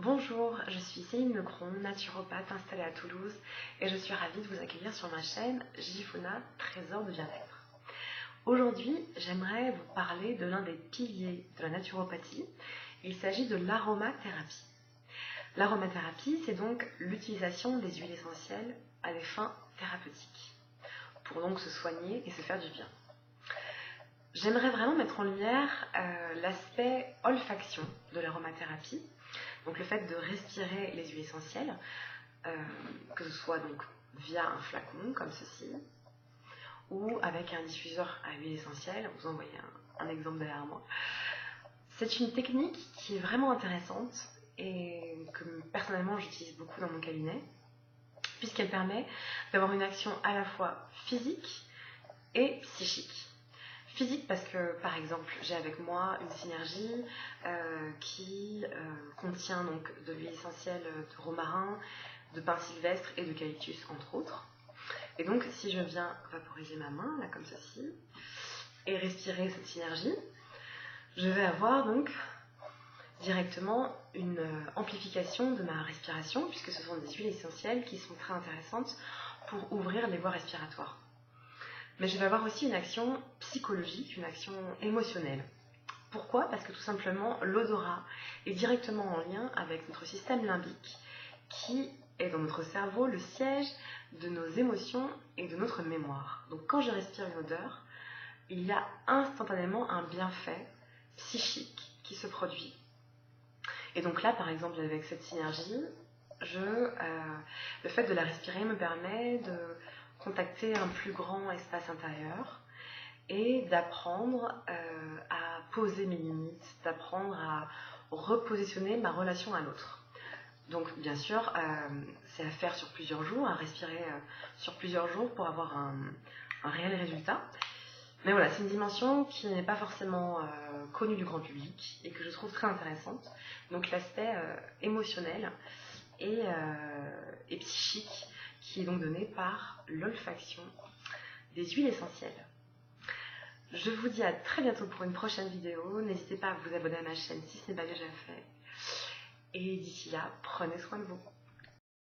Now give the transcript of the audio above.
Bonjour, je suis Céline Lecron, naturopathe installée à Toulouse et je suis ravie de vous accueillir sur ma chaîne Gifuna, Trésor de bien-être. Aujourd'hui, j'aimerais vous parler de l'un des piliers de la naturopathie. Il s'agit de l'aromathérapie. L'aromathérapie, c'est donc l'utilisation des huiles essentielles à des fins thérapeutiques, pour donc se soigner et se faire du bien. J'aimerais vraiment mettre en lumière l'aspect olfaction de l'aromathérapie, donc le fait de respirer les huiles essentielles, que ce soit donc via un flacon comme ceci, ou avec un diffuseur à huile essentielle. Vous en voyez un exemple derrière moi. C'est une technique qui est vraiment intéressante et que personnellement j'utilise beaucoup dans mon cabinet, puisqu'elle permet d'avoir une action à la fois physique et psychique. Physique parce que, par exemple, j'ai avec moi une synergie qui contient donc de l'huile essentielle de romarin, de pin sylvestre et d'eucalyptus, entre autres. Et donc, si je viens vaporiser ma main, là comme ceci, et respirer cette synergie, je vais avoir donc directement une amplification de ma respiration, puisque ce sont des huiles essentielles qui sont très intéressantes pour ouvrir les voies respiratoires. Mais je vais avoir aussi une action psychologique, une action émotionnelle. Pourquoi ? Parce que tout simplement, l'odorat est directement en lien avec notre système limbique, qui est dans notre cerveau le siège de nos émotions et de notre mémoire. Donc quand je respire une odeur, il y a instantanément un bienfait psychique qui se produit. Et donc là, par exemple, avec cette synergie, le fait de la respirer me permet de contacter un plus grand espace intérieur et d'apprendre à poser mes limites, d'apprendre à repositionner ma relation à l'autre. Donc bien sûr, c'est à faire sur plusieurs jours, à respirer sur plusieurs jours pour avoir un réel résultat. Mais voilà, c'est une dimension qui n'est pas forcément connue du grand public et que je trouve très intéressante. Donc l'aspect émotionnel et psychique qui est donc donné par l'olfaction des huiles essentielles. Je vous dis à très bientôt pour une prochaine vidéo. N'hésitez pas à vous abonner à ma chaîne si ce n'est pas déjà fait. Et d'ici là, prenez soin de vous.